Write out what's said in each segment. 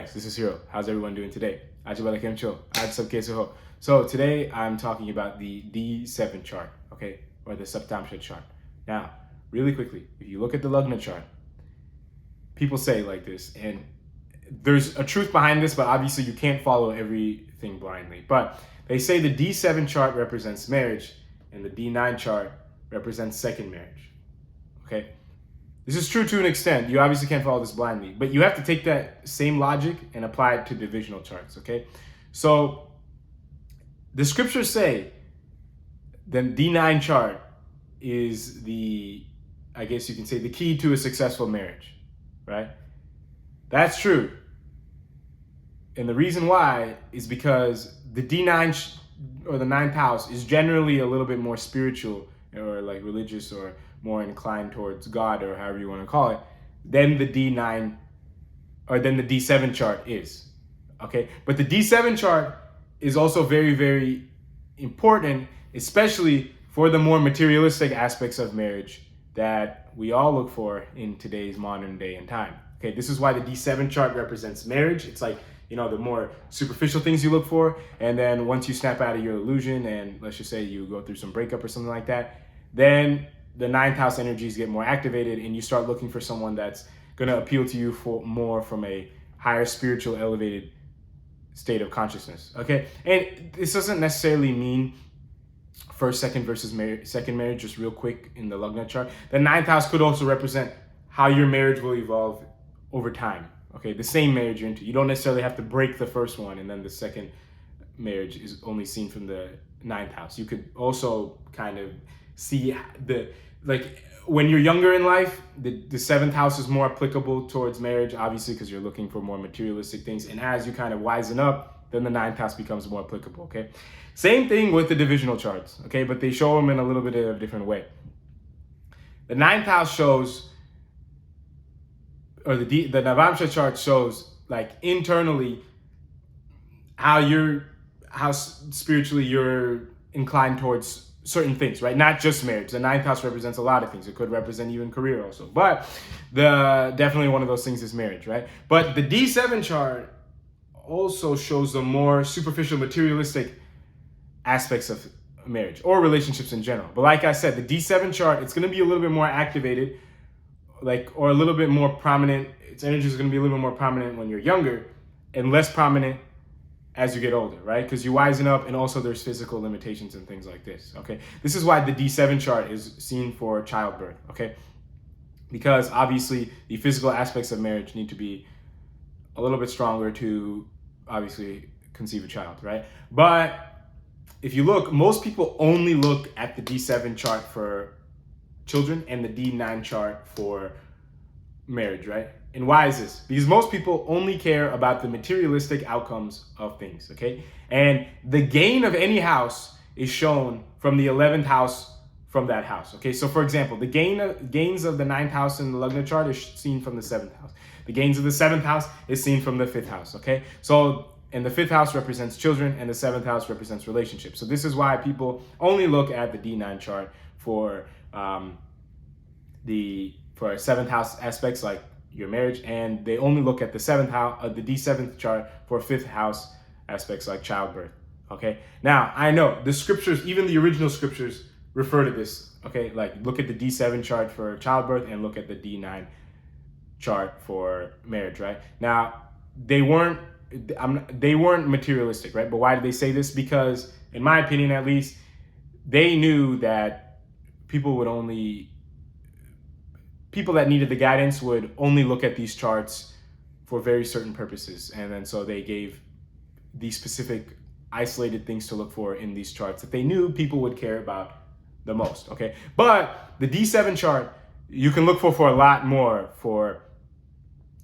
guys, this is Hiro. How's everyone doing today? Ajibala Kemcho. Ho. So today I'm talking about the D7 chart, okay, or the Saptamsha chart. Now, really quickly, if you look at the Lugna chart, people say like this, and there's a truth behind this, but obviously you can't follow everything blindly. But they say the D7 chart represents marriage, and the D9 chart represents second marriage, okay? This is true to an extent. You obviously can't follow this blindly, but you have to take that same logic and apply it to divisional charts, okay? So the scriptures say the D9 chart is I guess you can say, the key to a successful marriage, right? That's true. And the reason why is because the D9 or the ninth house is generally a little bit more spiritual or like religious or more inclined towards God, or however you want to call it, than the D9 or than the D7 chart is. Okay, but the D7 chart is also very, very important, especially for the more materialistic aspects of marriage that we all look for in today's modern day and time. Okay, this is why the D7 chart represents marriage. It's like, you know, the more superficial things you look for, and then once you snap out of your illusion and let's just say you go through some breakup or something like that, then the ninth house energies get more activated and you start looking for someone that's going to appeal to you for more from a higher spiritual elevated state of consciousness. Okay, and this doesn't necessarily mean first, second versus second marriage. Just real quick, in the Lugna chart, the ninth house could also represent how your marriage will evolve over time. Okay, the same marriage you're into, you don't necessarily have to break the first one and then the second marriage is only seen from the ninth house. You could also kind of see when you're younger in life, the seventh house is more applicable towards marriage, obviously, because you're looking for more materialistic things. And as you kind of wisen up, then the ninth house becomes more applicable, okay? Same thing with the divisional charts, okay? But they show them in a little bit of a different way. The ninth house shows, or the Navamsha chart shows, like, internally how spiritually you're inclined towards certain things, right? Not just marriage. The ninth house represents a lot of things. It could represent even career also, but definitely one of those things is marriage, right? But the D7 chart also shows the more superficial materialistic aspects of marriage or relationships in general. But like I said, the D7 chart, it's going to be a little bit more activated, or a little bit more prominent. Its energy is going to be a little bit more prominent when you're younger and less prominent as you get older, right? Because you wisen up, and also there's physical limitations and things like this, okay? This is why the D7 chart is seen for childbirth, okay? Because obviously the physical aspects of marriage need to be a little bit stronger to obviously conceive a child, right? But if you look, most people only look at the D7 chart for children and the D9 chart for marriage, right? And why is this? Because most people only care about the materialistic outcomes of things, okay? And the gain of any house is shown from the 11th house from that house, okay? So for example, the gains of the 9th house in the Lugna chart is seen from the 7th house. The gains of the 7th house is seen from the 5th house, okay? So, and the 5th house represents children and the 7th house represents relationships. So this is why people only look at the D9 chart for for 7th house aspects like your marriage, and they only look at the 7th house, the D7 chart for 5th house aspects like childbirth, okay? Now, I know the scriptures, even the original scriptures, refer to this, okay? Like, look at the D7 chart for childbirth and look at the D9 chart for marriage, right? Now, they weren't materialistic, right? But why did they say this? Because, in my opinion at least, they knew that people that needed the guidance would only look at these charts for very certain purposes. And then so they gave these specific isolated things to look for in these charts that they knew people would care about the most, okay? But the D7 chart, you can look for a lot more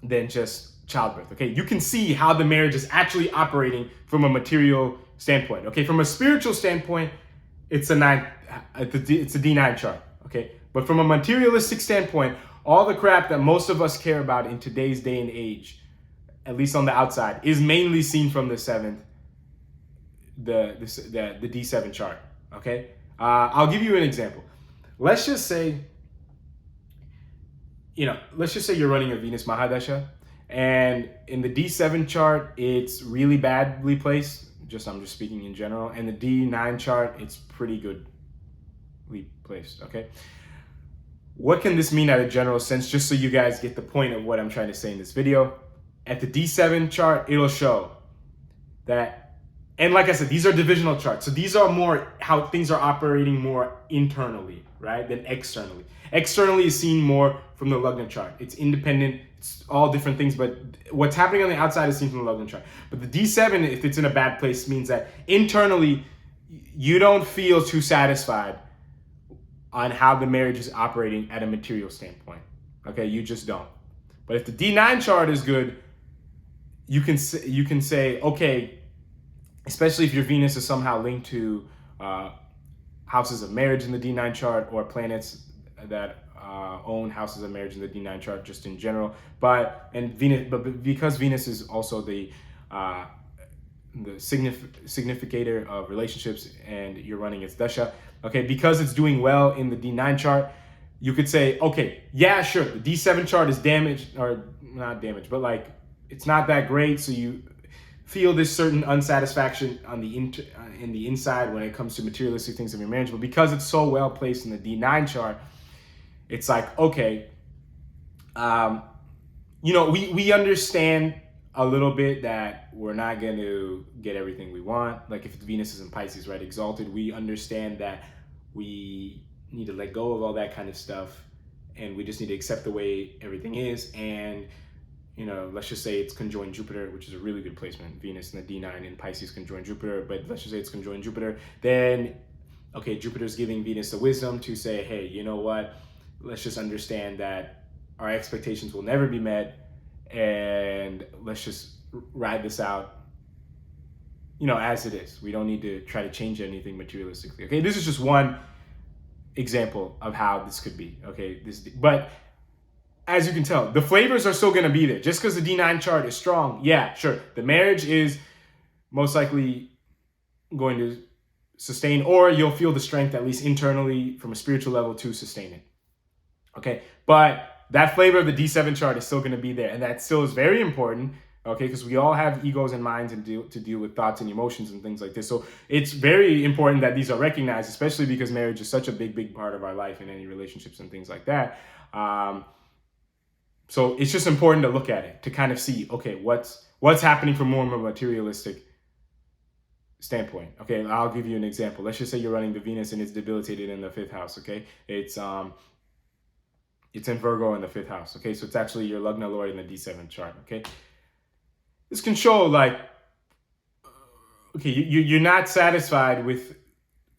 than just childbirth, okay? You can see how the marriage is actually operating from a material standpoint, okay? From a spiritual standpoint, it's a D9 chart, okay? But from a materialistic standpoint, all the crap that most of us care about in today's day and age, at least on the outside, is mainly seen from the D7 chart, okay? I'll give you an example. Let's just say you're running a Venus Mahadasha, And in the D7 chart, it's really badly placed. I'm just speaking in general. And the D9 chart, it's pretty goodly placed. Okay. What can this mean at a general sense, just so you guys get the point of what I'm trying to say in this video? At the D7 chart, it'll show that, and like I said, these are divisional charts. So these are more how things are operating more internally, right, than externally. Externally is seen more from the Lugna chart. It's independent, it's all different things, but what's happening on the outside is seen from the Lugna chart. But the D7, if it's in a bad place, means that internally you don't feel too satisfied on how the marriage is operating at a material standpoint. Okay, you just don't. But if the D9 chart is good, you can say, okay, especially if your Venus is somehow linked to houses of marriage in the D9 chart, or planets that own houses of marriage in the D9 chart, just in general. But because Venus is also the significator of relationships, and you're running its dasha, okay, because it's doing well in the D9 chart, you could say, okay, yeah, sure, the D7 chart is damaged, or not damaged, but like it's not that great, so you feel this certain unsatisfaction on the in the inside when it comes to materialistic things of your marriage. But because it's so well placed in the D9 chart, it's like, okay, we understand a little bit that we're not going to get everything we want. Like if Venus is in Pisces, right, exalted, we understand that we need to let go of all that kind of stuff, and we just need to accept the way everything is. And let's just say it's conjoined Jupiter, which is a really good placement. Venus in the D9 in Pisces conjoined Jupiter, but let's just say it's conjoined Jupiter. Then, okay, Jupiter's giving Venus the wisdom to say, hey, you know what? Let's just understand that our expectations will never be met, and let's just ride this out, as it is. We don't need to try to change anything materialistically. Okay, this is just one example of how this could be. Okay, but as you can tell, the flavors are still going to be there. Just because the D9 chart is strong, yeah, sure, the marriage is most likely going to sustain, or you'll feel the strength, at least internally, from a spiritual level, to sustain it. Okay, but that flavor of the D7 chart is still going to be there, and that still is very important. Okay, because we all have egos and minds and to deal with thoughts and emotions and things like this. So it's very important that these are recognized, especially because marriage is such a big part of our life in any relationships and things like that. So it's just important to look at it, to kind of see, okay, what's happening from more of a materialistic standpoint. Okay, I'll give you an example. Let's just say you're running the Venus and it's debilitated in the 5th house. Okay, it's in Virgo in the 5th house. Okay, so it's actually your Lugna Lord in the D7 chart. Okay, this can show like, okay, you're not satisfied with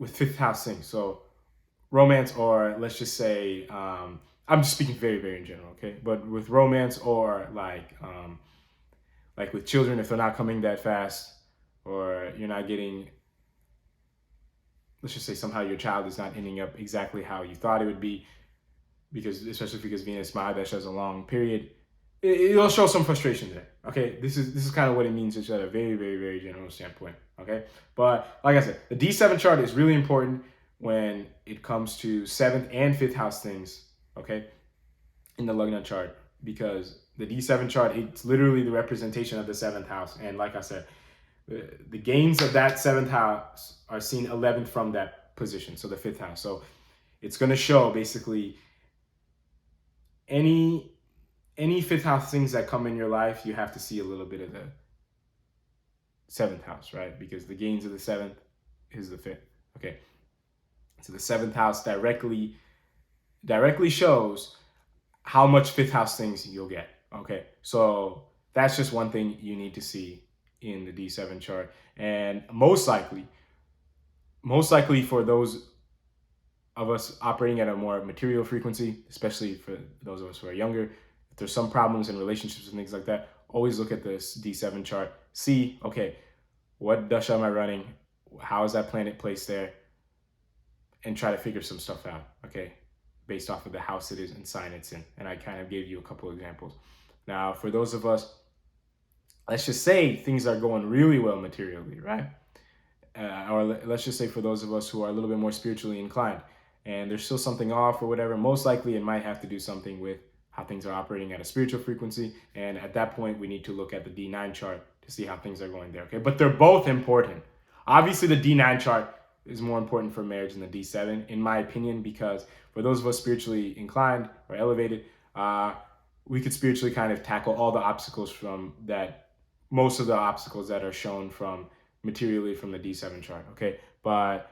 5th house things. So romance, or let's just say, I'm just speaking very, very in general, okay? But with romance, or like with children, if they're not coming that fast, or you're not getting, let's just say somehow your child is not ending up exactly how you thought it would be, especially because Venus Mahadash has a long period, it'll show some frustration there. Okay, this is kind of what it means, just at a very, very, very general standpoint. Okay, but like I said, the D7 chart is really important when it comes to 7th and 5th house things. Okay, in the Lugna chart, because the D7 chart, it's literally the representation of the 7th house, and like I said, the gains of that 7th house are seen 11th from that position, so the 5th house. So it's going to show basically any 5th house things that come in your life, you have to see a little bit of the 7th house, right? Because the gains of the 7th is the 5th. Okay, so the 7th house directly shows how much 5th house things you'll get. Okay, so that's just one thing you need to see in the D7 chart. And most likely for those of us operating at a more material frequency, especially for those of us who are younger, if there's some problems in relationships and things like that, always look at this D7 chart. See, okay, what dasha am I running? How is that planet placed there? And try to figure some stuff out, okay, based off of the house it is and sign it's in. And I kind of gave you a couple examples. Now, for those of us, let's just say things are going really well materially, right? Or let's just say for those of us who are a little bit more spiritually inclined, and there's still something off or whatever, most likely it might have to do something with how things are operating at a spiritual frequency. And at that point, we need to look at the D9 chart to see how things are going there. Okay, but they're both important. Obviously, the D9 chart is more important for marriage than the D7, in my opinion, because for those of us spiritually inclined or elevated, we could spiritually kind of tackle all the obstacles from that, most of the obstacles that are shown from materially from the D7 chart. Okay, but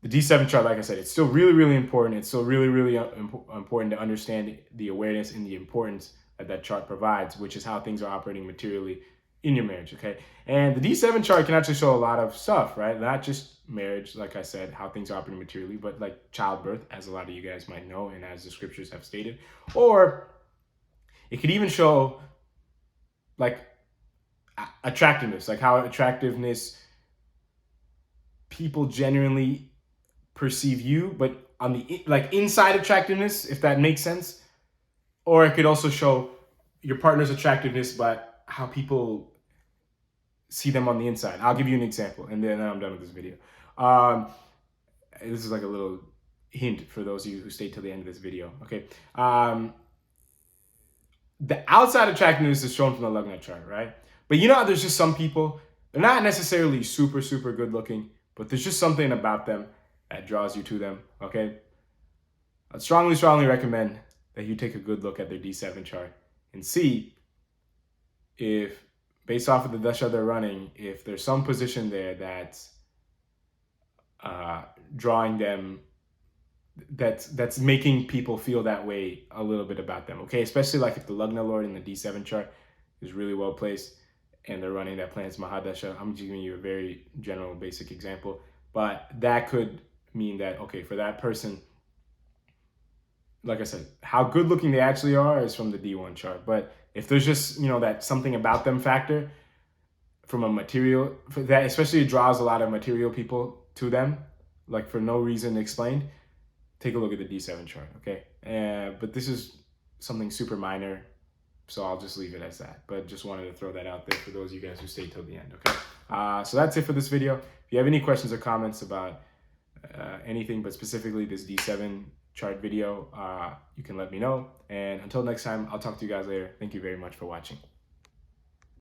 the D7 chart, like I said, it's still really, really important. It's still really, really important to understand the awareness and the importance that that chart provides, which is how things are operating materially in your marriage, okay? And the D7 chart can actually show a lot of stuff, right? Not just marriage, like I said, how things are operating materially, but like childbirth, as a lot of you guys might know, and as the scriptures have stated. Or it could even show like attractiveness, like how attractiveness people genuinely perceive you, but on the like inside attractiveness, if that makes sense. Or it could also show your partner's attractiveness, but how people see them on the inside. I'll give you an example, and then I'm done with this video. This is like a little hint for those of you who stayed till the end of this video. Okay, the outside attractiveness is shown from the Lugna chart, right? But you know how there's just some people, they're not necessarily super, super good looking, but there's just something about them that draws you to them, okay? I'd strongly, strongly recommend that you take a good look at their D7 chart and see if, based off of the dasha they're running, if there's some position there that's drawing them, that's making people feel that way a little bit about them, okay? Especially like if the Lugna Lord in the D7 chart is really well placed and they're running that planet's Mahadasha. I'm just giving you a very general, basic example, but that could mean that, okay, for that person, like I said, how good looking they actually are is from the D1 chart. But if there's just, you know, that something about them factor from a material, that especially draws a lot of material people to them, like for no reason explained, take a look at the D7 chart, okay? But this is something super minor, so I'll just leave it as that. But just wanted to throw that out there for those of you guys who stayed till the end, okay? So that's it for this video. If you have any questions or comments about anything, but specifically this D7 chart video, you can let me know. And until next time, I'll talk to you guys later. Thank you very much for watching.